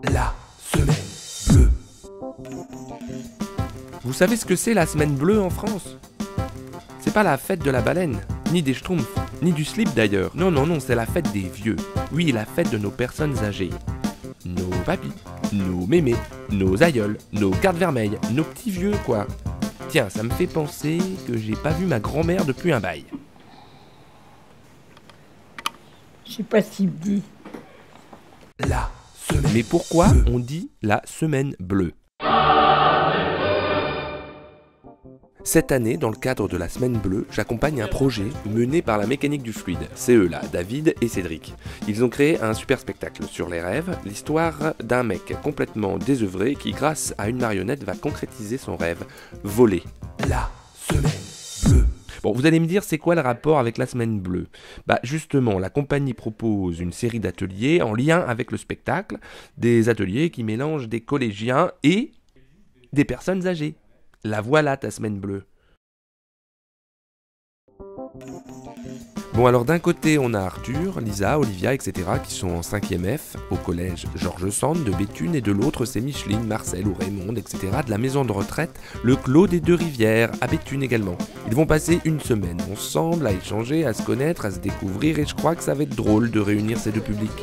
La semaine bleue. Vous savez ce que c'est la semaine bleue en France? C'est pas la fête de la baleine, ni des schtroumpfs, ni du slip d'ailleurs. Non, non, non, c'est la fête des vieux. Oui, la fête de nos personnes âgées. Nos papis, nos mémés, nos aïeuls, nos cartes vermeilles, nos petits vieux quoi. Tiens, ça me fait penser que j'ai pas vu ma grand-mère depuis un bail. Je sais pas s'il me dit. La semaine. Mais pourquoi on dit la semaine bleue? Cette année, dans le cadre de la Semaine Bleue, j'accompagne un projet mené par la mécanique du fluide. C'est eux là, David et Cédric. Ils ont créé un super spectacle sur les rêves, l'histoire d'un mec complètement désœuvré qui, grâce à une marionnette, va concrétiser son rêve, voler. La Semaine Bleue. Bon, vous allez me dire, c'est quoi le rapport avec la Semaine Bleue? Bah justement, la compagnie propose une série d'ateliers en lien avec le spectacle, des ateliers qui mélangent des collégiens et des personnes âgées. La voilà ta semaine bleue. Bon alors d'un côté on a Arthur, Lisa, Olivia, etc. qui sont en 5e F au collège Georges Sand de Béthune et de l'autre c'est Micheline, Marcel ou Raymond, etc. de la maison de retraite Le Clos des Deux Rivières à Béthune également. Ils vont passer une semaine ensemble à échanger, à se connaître, à se découvrir et je crois que ça va être drôle de réunir ces deux publics.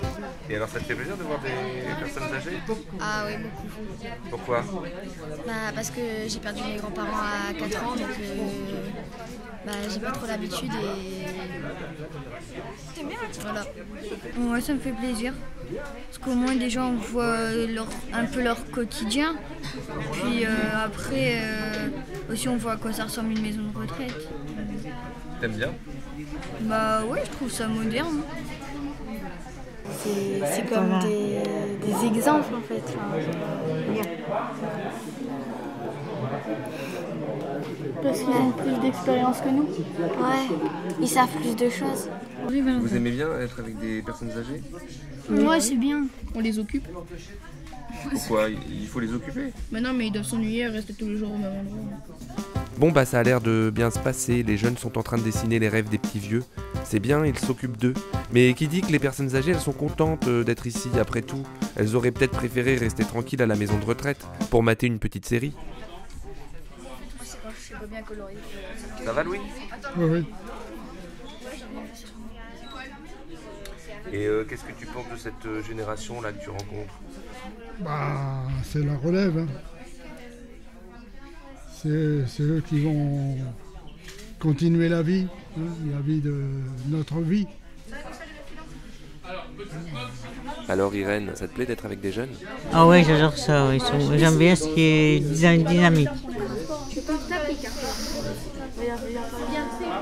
Et alors ça te fait plaisir de voir des personnes âgées? Ah oui, beaucoup. Pourquoi? Parce que j'ai perdu mes grands-parents à 4 ans, donc j'ai pas trop l'habitude et voilà. Ouais, ça me fait plaisir. Parce qu'au moins déjà on voit un peu leur quotidien. Puis après aussi on voit à quoi ça ressemble une maison de retraite. T'aimes bien? Bah ouais, je trouve ça moderne. C'est comme des exemples en fait. Parce qu'ils ont plus d'expérience que nous. Ouais, ils savent plus de choses. Vous aimez bien être avec des personnes âgées? Ouais, c'est bien. On les occupe. Pourquoi? Il faut les occuper? Mais non, mais ils doivent s'ennuyer et rester tous les jours au même endroit. Bon bah ça a l'air de bien se passer, les jeunes sont en train de dessiner les rêves des petits vieux. C'est bien, ils s'occupent d'eux. Mais qui dit que les personnes âgées, elles sont contentes d'être ici après tout? Elles auraient peut-être préféré rester tranquilles à la maison de retraite pour mater une petite série. Ça va Louis? Oui. Et qu'est-ce que tu penses de cette génération-là que tu rencontres? Bah, c'est la relève. Hein. C'est eux qui vont continuer la vie de notre vie. Alors Irène, ça te plaît d'être avec des jeunes? Ah oui, j'adore ça. Oui. J'aime bien ce qui est dynamique.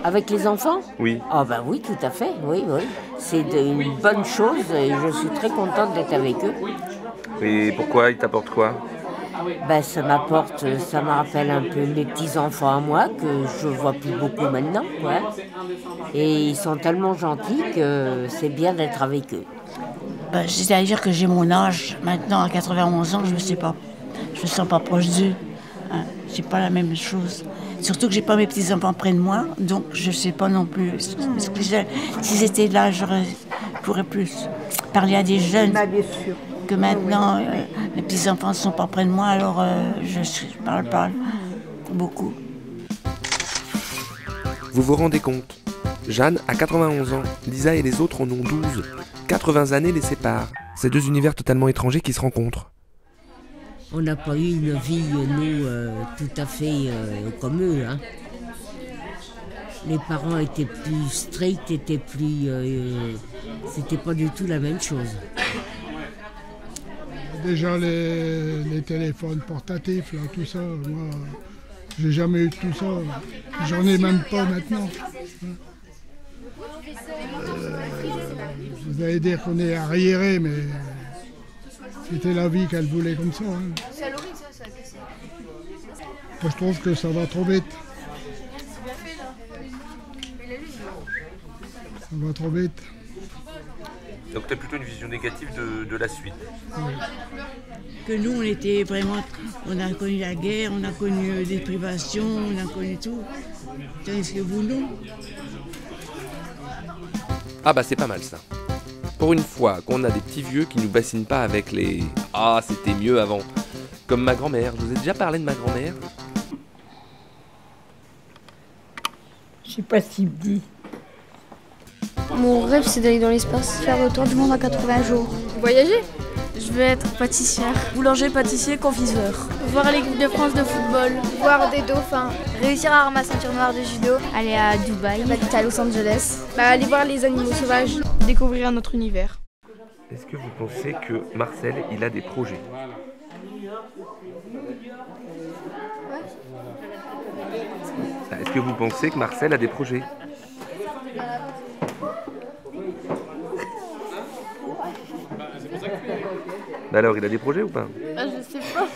Avec les enfants? Oui. Ah bah oui, tout à fait, oui. C'est une bonne chose et je suis très contente d'être avec eux. Et pourquoi? Ils t'apportent quoi? Ben, ça me rappelle un peu mes petits-enfants à moi, que je vois plus beaucoup maintenant, quoi. Et ils sont tellement gentils que c'est bien d'être avec eux. Ben, c'est-à-dire que j'ai mon âge, maintenant à 91 ans, je ne sais pas. Je me sens pas proche d'eux. Hein. C'est pas la même chose. Surtout que j'ai pas mes petits-enfants près de moi, donc je sais pas non plus. S'ils étaient là, je pourrais plus parler à des jeunes. Bah, bien sûr. Que maintenant, les petits-enfants ne sont pas près de moi, alors je parle beaucoup. Vous vous rendez compte? Jeanne a 91 ans, Lisa et les autres en ont 12. 80 années les séparent. Ces deux univers totalement étrangers qui se rencontrent. On n'a pas eu une vie, nous, tout à fait comme eux. Hein. Les parents étaient plus stricts, c'était pas du tout la même chose. Déjà les téléphones portatifs, là, tout ça, moi, j'ai jamais eu tout ça. J'en ai même pas maintenant. Vous allez dire qu'on est arriéré, mais c'était la vie qu'elle voulait comme ça. Hein. Moi, je trouve que ça va trop vite. Ça va trop vite. Donc tu as plutôt une vision négative de la suite. Oui. Que nous, on était vraiment... On a connu la guerre, on a connu des privations, on a connu tout. Tandis que vous, non. Ah bah c'est pas mal ça. Pour une fois qu'on a des petits vieux qui nous bassinent pas avec les « Ah, c'était mieux avant ». Comme ma grand-mère. Je vous ai déjà parlé de ma grand-mère? Je sais pas ce qu'il me dit. Mon rêve, c'est d'aller dans l'espace, faire le tour du monde en 80 jours. Voyager? Je veux être pâtissière. Boulanger, pâtissier, confiseur. Voir l'équipe de France de football. Voir des dauphins. Réussir à avoir ma ceinture noire de judo. Aller à Dubaï. Habiter à Los Angeles. Aller voir les animaux sauvages. Découvrir un autre univers. Est-ce que vous pensez que Marcel, il a des projets? Est-ce que vous pensez que Marcel a des projets? Alors, il a des projets ou pas? Je sais pas.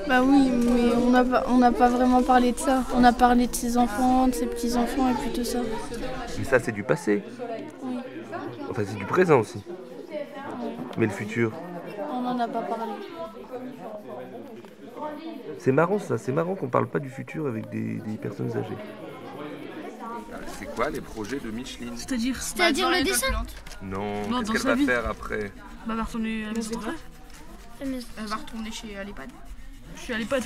Bah oui, mais on n'a pas vraiment parlé de ça. On a parlé de ses enfants, de ses petits-enfants et puis tout ça. Mais ça, c'est du passé. Oui. Enfin, c'est du présent aussi. Mais le futur? On n'en a pas parlé. C'est marrant ça, c'est marrant qu'on parle pas du futur avec des personnes âgées. C'est quoi les projets de Micheline? C'est-à-dire le dessin? Non, Non, qu'est-ce dans qu'elle sa va vie. faire après? Bah, va retourner à la maison de rêve. Elle va retourner chez l'EHPAD. Je suis à l'EHPAD.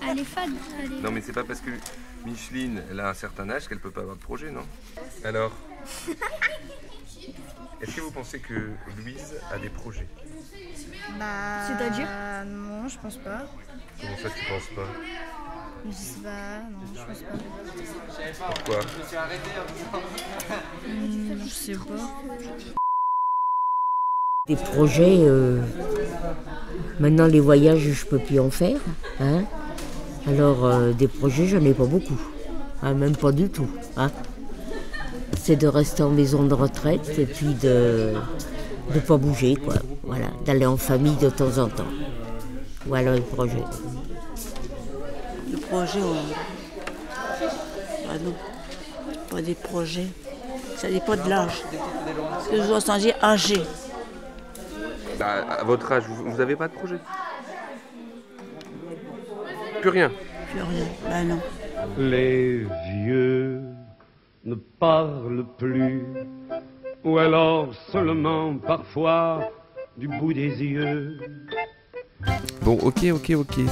Elle est fan. Non mais c'est pas parce que Micheline, elle a un certain âge qu'elle peut pas avoir de projet, non? Alors, est-ce que vous pensez que Louise a des projets? C'est-à-dire? Non, je pense pas. Comment ça tu penses pas? Je sais pas, non, je pense pas. Pourquoi? Je sais pas. Des projets, maintenant les voyages je peux plus en faire, hein. Alors des projets j'en ai pas beaucoup, hein, même pas du tout, hein. C'est de rester en maison de retraite et puis de pas bouger quoi, voilà, d'aller en famille de temps en temps. Voilà le projet. Le projet, ah non, pas des projets. Ça dépend de l'âge. Parce que je dois changer âgé. Bah, à votre âge, vous avez pas de projet? Plus rien? Plus rien, bah non. Les vieux ne parlent plus, ou alors seulement parfois du bout des yeux. Bon, ok,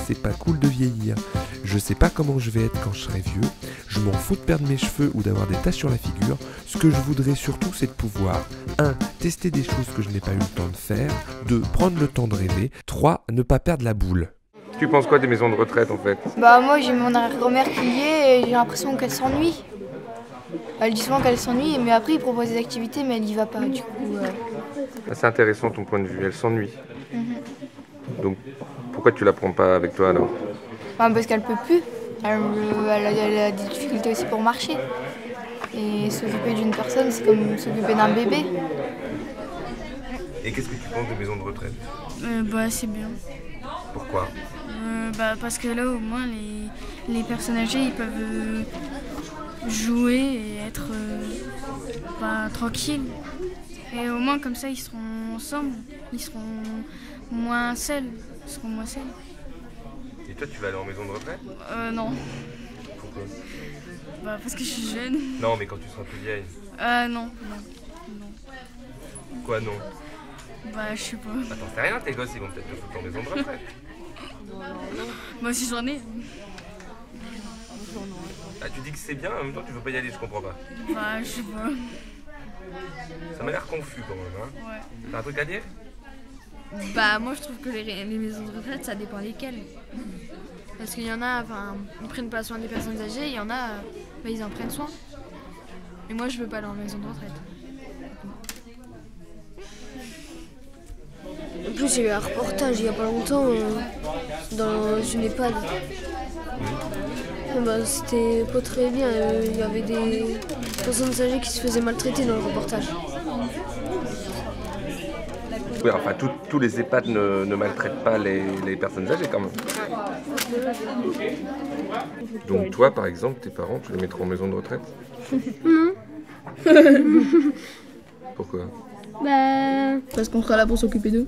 c'est pas cool de vieillir. Je sais pas comment je vais être quand je serai vieux. Je m'en fous de perdre mes cheveux ou d'avoir des taches sur la figure. Ce que je voudrais surtout, c'est de pouvoir 1. Tester des choses que je n'ai pas eu le temps de faire. 2. Prendre le temps de rêver. 3. Ne pas perdre la boule. Tu penses quoi des maisons de retraite en fait? Bah moi j'ai mon arrière-grand-mère qui y est et j'ai l'impression qu'elle s'ennuie. Elle dit souvent qu'elle s'ennuie, mais après il propose des activités mais elle y va pas du coup. C'est intéressant ton point de vue, elle s'ennuie. Donc pourquoi tu la prends pas avec toi alors? Bah, parce qu'elle peut plus. Elle a des difficultés aussi pour marcher. Et s'occuper d'une personne, c'est comme s'occuper d'un bébé. Et qu'est-ce que tu penses des maisons de retraite? Bah c'est bien. Pourquoi? Bah parce que là au moins les personnes âgées ils peuvent jouer et être tranquilles. Et au moins comme ça ils seront ensemble, ils seront moins seuls. Et toi tu vas aller en maison de retraite? Non. Pourquoi? Bah parce que je suis jeune. Non mais quand tu seras plus vieille. Non. Quoi non? Bah je sais pas. Attends, c'est rien, tes gosses ils vont peut-être te foutre en maison de retraite. Moi aussi j'en ai. Ah, tu dis que c'est bien, en même temps tu veux pas y aller, je comprends pas. Bah je sais pas. Ça m'a l'air confus quand même, hein. Ouais. T'as un truc à dire? Bah moi je trouve que les maisons de retraite ça dépend lesquelles. Parce qu'il y en a, ils prennent pas soin des personnes âgées, il y en a, ils en prennent soin. Et moi je veux pas aller en maison de retraite. En plus, il y a eu un reportage il n'y a pas longtemps dans une EHPAD. C'était pas très bien. Il y avait des personnes âgées qui se faisaient maltraiter dans le reportage. Oui, enfin, tous les EHPAD ne maltraitent pas les personnes âgées quand même. Donc toi, par exemple, tes parents, tu les mettras en maison de retraite? Non. Pourquoi? Parce qu'on sera là pour s'occuper d'eux.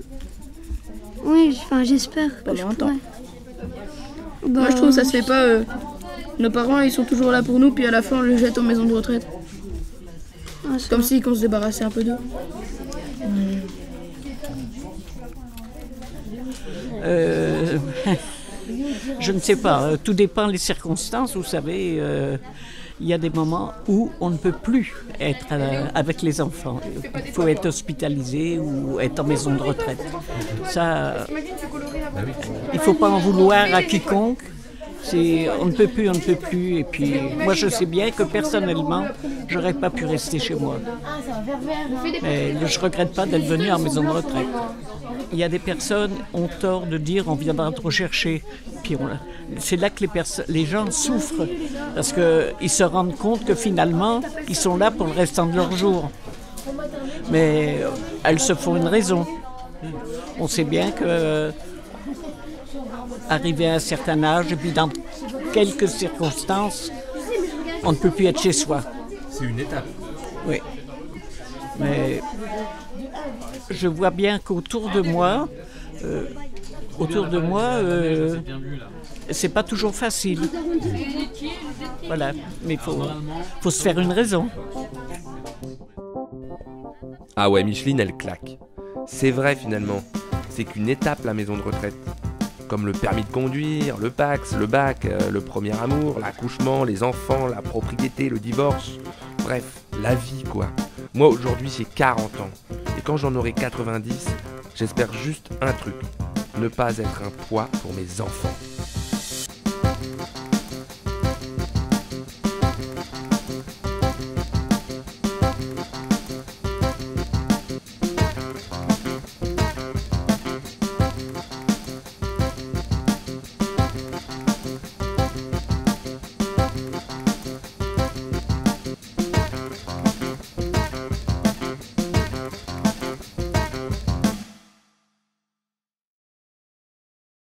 Oui, j'espère. Pendant un temps. Moi je trouve que ça se fait pas. Nos parents ils sont toujours là pour nous, puis à la fin on les jette en maison de retraite. Comme si qu'on se débarrassait un peu d'eux. Je ne sais pas, tout dépend des circonstances, vous savez. Il y a des moments où on ne peut plus être avec les enfants. Il faut être hospitalisé ou être en maison de retraite. Ça, il ne faut pas en vouloir à quiconque. On ne peut plus. Et puis, moi, je sais bien que personnellement, je n'aurais pas pu rester chez moi. Mais je ne regrette pas d'être venu en maison de retraite. Il y a des personnes qui ont tort de dire on viendra te rechercher. Puis c'est là que les gens souffrent, parce qu'ils se rendent compte que finalement, ils sont là pour le restant de leur jour. Mais elles se font une raison. On sait bien que arrivé à un certain âge, et puis dans quelques circonstances, on ne peut plus être chez soi. C'est une étape. Oui. Mais je vois bien qu'autour de moi, c'est pas toujours facile. Voilà, mais il faut se faire une raison. Ah ouais, Micheline, elle claque. C'est vrai finalement, c'est qu'une étape la maison de retraite. Comme le permis de conduire, le PAX, le bac, le premier amour, l'accouchement, les enfants, la propriété, le divorce. Bref, la vie quoi. Moi aujourd'hui j'ai 40 ans. Et quand j'en aurai 90, j'espère juste un truc. Ne pas être un poids pour mes enfants.